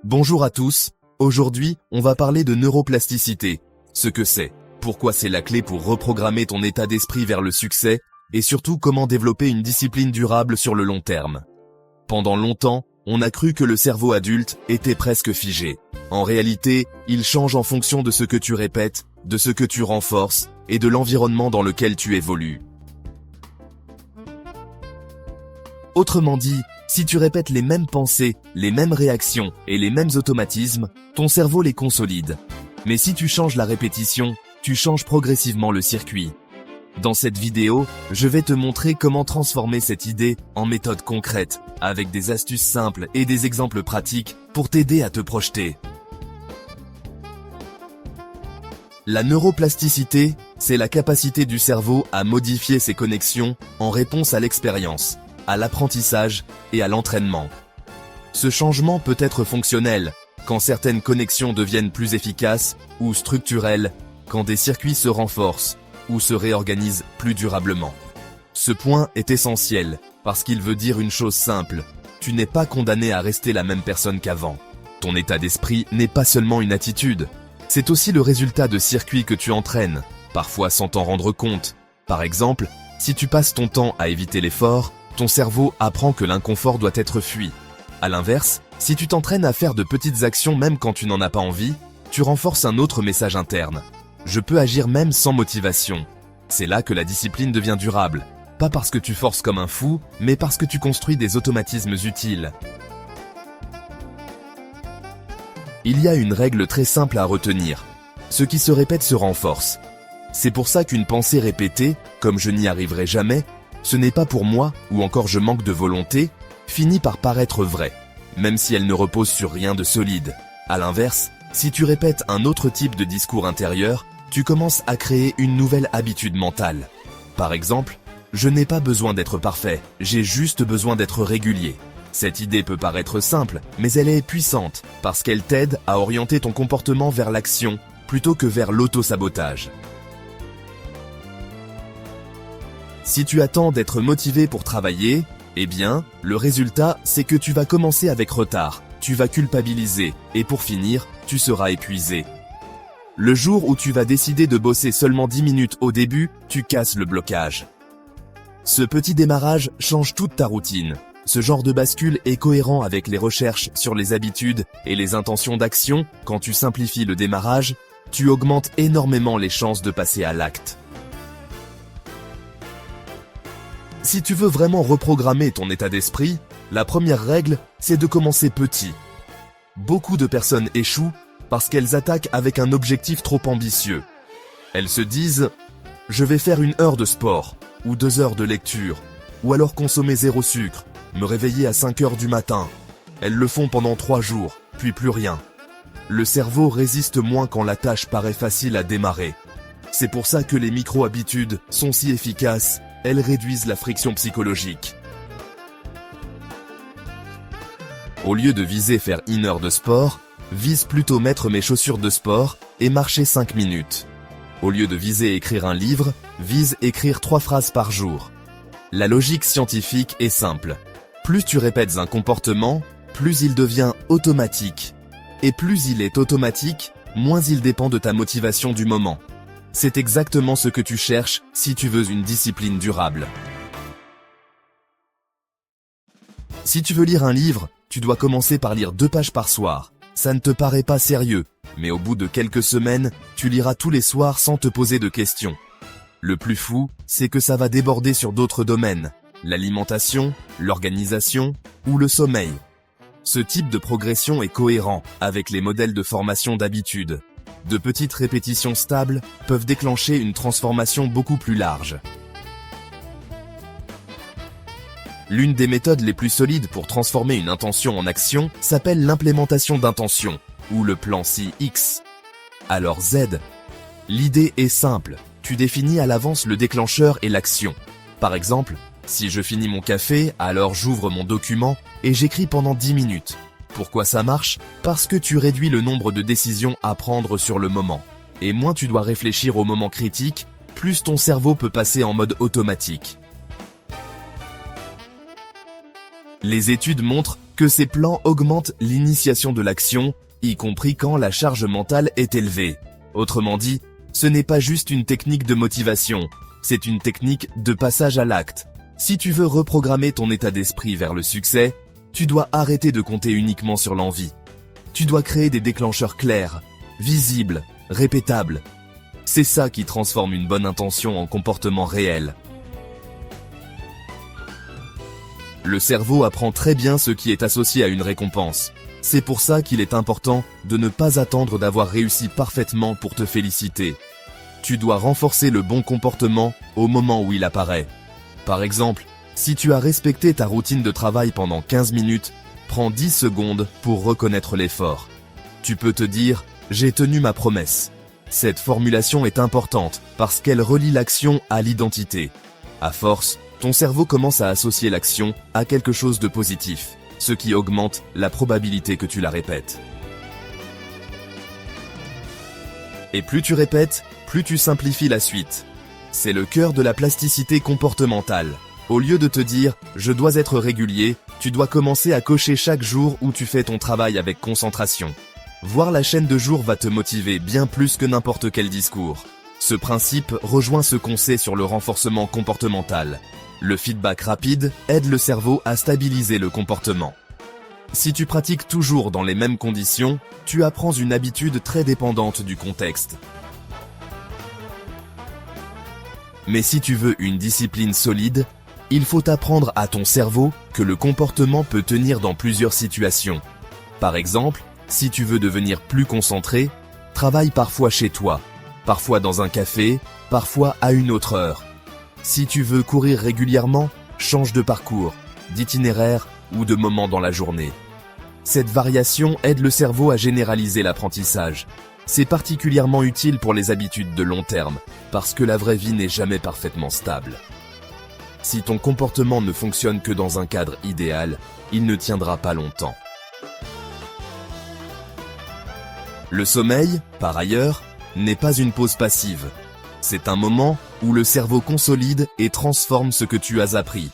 Bonjour à tous, aujourd'hui, on va parler de neuroplasticité, ce que c'est, pourquoi c'est la clé pour reprogrammer ton état d'esprit vers le succès, et surtout comment développer une discipline durable sur le long terme. Pendant longtemps, on a cru que le cerveau adulte était presque figé. En réalité, il change en fonction de ce que tu répètes, de ce que tu renforces, et de l'environnement dans lequel tu évolues. Autrement dit, si tu répètes les mêmes pensées, les mêmes réactions et les mêmes automatismes, ton cerveau les consolide. Mais si tu changes la répétition, tu changes progressivement le circuit. Dans cette vidéo, je vais te montrer comment transformer cette idée en méthode concrète, avec des astuces simples et des exemples pratiques pour t'aider à te projeter. La neuroplasticité, c'est la capacité du cerveau à modifier ses connexions en réponse à l'expérience, à l'apprentissage et à l'entraînement. Ce changement peut être fonctionnel, quand certaines connexions deviennent plus efficaces, ou structurel, quand des circuits se renforcent, ou se réorganisent plus durablement. Ce point est essentiel, parce qu'il veut dire une chose simple, tu n'es pas condamné à rester la même personne qu'avant. Ton état d'esprit n'est pas seulement une attitude, c'est aussi le résultat de circuits que tu entraînes, parfois sans t'en rendre compte. Par exemple, si tu passes ton temps à éviter l'effort, ton cerveau apprend que l'inconfort doit être fui. À l'inverse, si tu t'entraînes à faire de petites actions même quand tu n'en as pas envie, tu renforces un autre message interne. Je peux agir même sans motivation. C'est là que la discipline devient durable. Pas parce que tu forces comme un fou, mais parce que tu construis des automatismes utiles. Il y a une règle très simple à retenir. Ce qui se répète se renforce. C'est pour ça qu'une pensée répétée, comme je n'y arriverai jamais, ce n'est pas pour moi, ou encore je manque de volonté, finit par paraître vraie, même si elle ne repose sur rien de solide. À l'inverse, si tu répètes un autre type de discours intérieur, tu commences à créer une nouvelle habitude mentale. Par exemple, je n'ai pas besoin d'être parfait, j'ai juste besoin d'être régulier. Cette idée peut paraître simple, mais elle est puissante, parce qu'elle t'aide à orienter ton comportement vers l'action, plutôt que vers l'auto-sabotage. Si tu attends d'être motivé pour travailler, eh bien, le résultat, c'est que tu vas commencer avec retard, tu vas culpabiliser, et pour finir, tu seras épuisé. Le jour où tu vas décider de bosser seulement 10 minutes au début, tu casses le blocage. Ce petit démarrage change toute ta routine. Ce genre de bascule est cohérent avec les recherches sur les habitudes et les intentions d'action. Quand tu simplifies le démarrage, tu augmentes énormément les chances de passer à l'acte. Si tu veux vraiment reprogrammer ton état d'esprit, la première règle, c'est de commencer petit. Beaucoup de personnes échouent parce qu'elles attaquent avec un objectif trop ambitieux. Elles se disent « Je vais faire 1 heure de sport, ou 2 heures de lecture, ou alors consommer 0 sucre, me réveiller à 5 heures du matin. » Elles le font pendant 3 jours, puis plus rien. Le cerveau résiste moins quand la tâche paraît facile à démarrer. C'est pour ça que les micro-habitudes sont si efficaces. Elles réduisent la friction psychologique. Au lieu de viser faire 1 heure de sport, vise plutôt mettre mes chaussures de sport et marcher 5 minutes. Au lieu de viser écrire un livre, vise écrire 3 phrases par jour. La logique scientifique est simple. Plus tu répètes un comportement, plus il devient automatique. Et plus il est automatique, moins il dépend de ta motivation du moment. C'est exactement ce que tu cherches si tu veux une discipline durable. Si tu veux lire un livre, tu dois commencer par lire 2 pages par soir. Ça ne te paraît pas sérieux, mais au bout de quelques semaines, tu liras tous les soirs sans te poser de questions. Le plus fou, c'est que ça va déborder sur d'autres domaines, l'alimentation, l'organisation ou le sommeil. Ce type de progression est cohérent avec les modèles de formation d'habitude. De petites répétitions stables peuvent déclencher une transformation beaucoup plus large. L'une des méthodes les plus solides pour transformer une intention en action s'appelle l'implémentation d'intention, ou le plan CX. Alors Z. L'idée est simple, tu définis à l'avance le déclencheur et l'action. Par exemple, si je finis mon café, alors j'ouvre mon document et j'écris pendant 10 minutes. Pourquoi ça marche? Parce que tu réduis le nombre de décisions à prendre sur le moment. Et moins tu dois réfléchir au moment critique, plus ton cerveau peut passer en mode automatique. Les études montrent que ces plans augmentent l'initiation de l'action, y compris quand la charge mentale est élevée. Autrement dit, ce n'est pas juste une technique de motivation, c'est une technique de passage à l'acte. Si tu veux reprogrammer ton état d'esprit vers le succès, tu dois arrêter de compter uniquement sur l'envie. Tu dois créer des déclencheurs clairs, visibles, répétables. C'est ça qui transforme une bonne intention en comportement réel. Le cerveau apprend très bien ce qui est associé à une récompense. C'est pour ça qu'il est important de ne pas attendre d'avoir réussi parfaitement pour te féliciter. Tu dois renforcer le bon comportement au moment où il apparaît. Par exemple, si tu as respecté ta routine de travail pendant 15 minutes, prends 10 secondes pour reconnaître l'effort. Tu peux te dire « j'ai tenu ma promesse ». Cette formulation est importante parce qu'elle relie l'action à l'identité. À force, ton cerveau commence à associer l'action à quelque chose de positif, ce qui augmente la probabilité que tu la répètes. Et plus tu répètes, plus tu simplifies la suite. C'est le cœur de la plasticité comportementale. Au lieu de te dire « je dois être régulier », tu dois commencer à cocher chaque jour où tu fais ton travail avec concentration. Voir la chaîne de jours va te motiver bien plus que n'importe quel discours. Ce principe rejoint ce qu'on sait sur le renforcement comportemental. Le feedback rapide aide le cerveau à stabiliser le comportement. Si tu pratiques toujours dans les mêmes conditions, tu apprends une habitude très dépendante du contexte. Mais si tu veux une discipline solide, il faut apprendre à ton cerveau que le comportement peut tenir dans plusieurs situations. Par exemple, si tu veux devenir plus concentré, travaille parfois chez toi, parfois dans un café, parfois à une autre heure. Si tu veux courir régulièrement, change de parcours, d'itinéraire ou de moment dans la journée. Cette variation aide le cerveau à généraliser l'apprentissage. C'est particulièrement utile pour les habitudes de long terme, parce que la vraie vie n'est jamais parfaitement stable. Si ton comportement ne fonctionne que dans un cadre idéal, il ne tiendra pas longtemps. Le sommeil, par ailleurs, n'est pas une pause passive. C'est un moment où le cerveau consolide et transforme ce que tu as appris.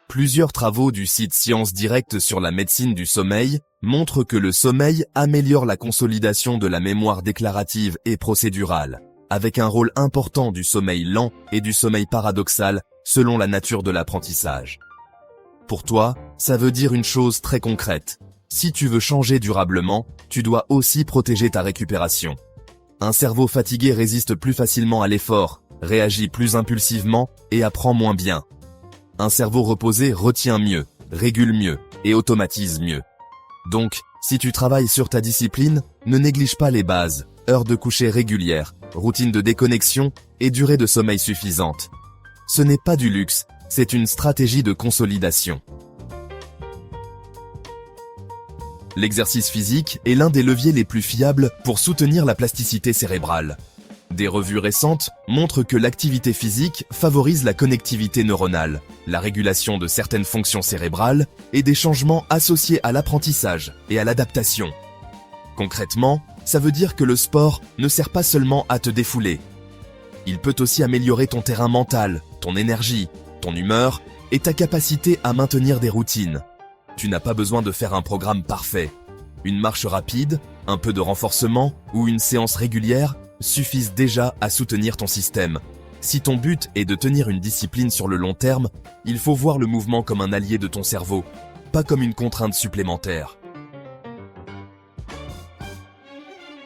Plusieurs travaux du site Science Directe sur la médecine du sommeil montrent que le sommeil améliore la consolidation de la mémoire déclarative et procédurale, avec un rôle important du sommeil lent et du sommeil paradoxal selon la nature de l'apprentissage. Pour toi, ça veut dire une chose très concrète. Si tu veux changer durablement, tu dois aussi protéger ta récupération. Un cerveau fatigué résiste plus facilement à l'effort, réagit plus impulsivement et apprend moins bien. Un cerveau reposé retient mieux, régule mieux et automatise mieux. Donc, si tu travailles sur ta discipline, ne néglige pas les bases, heures de coucher régulières, routine de déconnexion et durée de sommeil suffisante. Ce n'est pas du luxe, c'est une stratégie de consolidation. L'exercice physique est l'un des leviers les plus fiables pour soutenir la plasticité cérébrale. Des revues récentes montrent que l'activité physique favorise la connectivité neuronale, la régulation de certaines fonctions cérébrales et des changements associés à l'apprentissage et à l'adaptation. Concrètement, ça veut dire que le sport ne sert pas seulement à te défouler. Il peut aussi améliorer ton terrain mental, ton énergie, ton humeur et ta capacité à maintenir des routines. Tu n'as pas besoin de faire un programme parfait. Une marche rapide, un peu de renforcement ou une séance régulière suffisent déjà à soutenir ton système. Si ton but est de tenir une discipline sur le long terme, il faut voir le mouvement comme un allié de ton cerveau, pas comme une contrainte supplémentaire.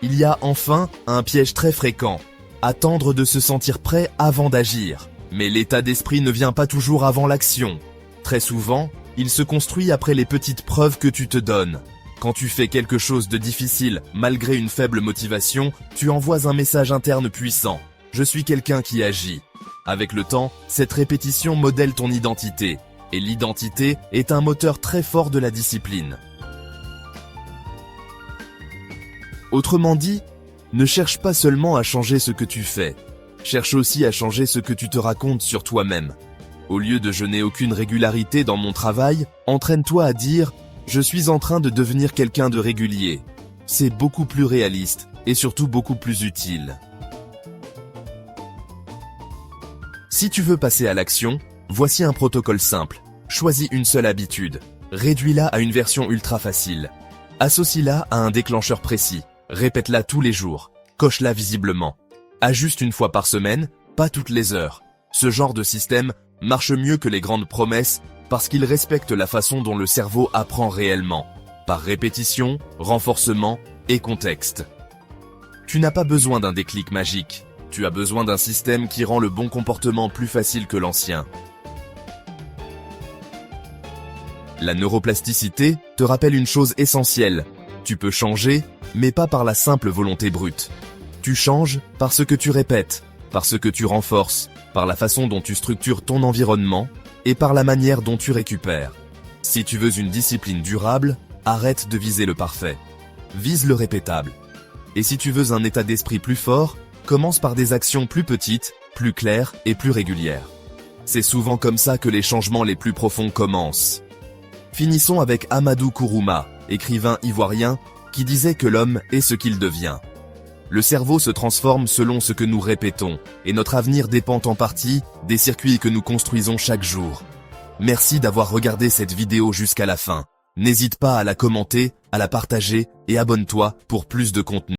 Il y a enfin un piège très fréquent, attendre de se sentir prêt avant d'agir. Mais l'état d'esprit ne vient pas toujours avant l'action. Très souvent, il se construit après les petites preuves que tu te donnes. Quand tu fais quelque chose de difficile, malgré une faible motivation, tu envoies un message interne puissant. Je suis quelqu'un qui agit. Avec le temps, cette répétition modèle ton identité. Et l'identité est un moteur très fort de la discipline. Autrement dit, ne cherche pas seulement à changer ce que tu fais. Cherche aussi à changer ce que tu te racontes sur toi-même. Au lieu de « je n'ai aucune régularité dans mon travail », entraîne-toi à dire « je suis en train de devenir quelqu'un de régulier ». C'est beaucoup plus réaliste et surtout beaucoup plus utile. Si tu veux passer à l'action, voici un protocole simple. Choisis une seule habitude. Réduis-la à une version ultra facile. Associe-la à un déclencheur précis. Répète-la tous les jours. Coche-la visiblement. Ajuste une fois par semaine, pas toutes les heures. Ce genre de système marche mieux que les grandes promesses parce qu'il respecte la façon dont le cerveau apprend réellement, par répétition, renforcement et contexte. Tu n'as pas besoin d'un déclic magique, tu as besoin d'un système qui rend le bon comportement plus facile que l'ancien. La neuroplasticité te rappelle une chose essentielle, tu peux changer, mais pas par la simple volonté brute. Tu changes par ce que tu répètes, par ce que tu renforces, par la façon dont tu structures ton environnement et par la manière dont tu récupères. Si tu veux une discipline durable, arrête de viser le parfait. Vise le répétable. Et si tu veux un état d'esprit plus fort, commence par des actions plus petites, plus claires et plus régulières. C'est souvent comme ça que les changements les plus profonds commencent. Finissons avec Amadou Kourouma, écrivain ivoirien, qui disait que l'homme est ce qu'il devient. Le cerveau se transforme selon ce que nous répétons, et notre avenir dépend en partie des circuits que nous construisons chaque jour. Merci d'avoir regardé cette vidéo jusqu'à la fin. N'hésite pas à la commenter, à la partager et abonne-toi pour plus de contenu.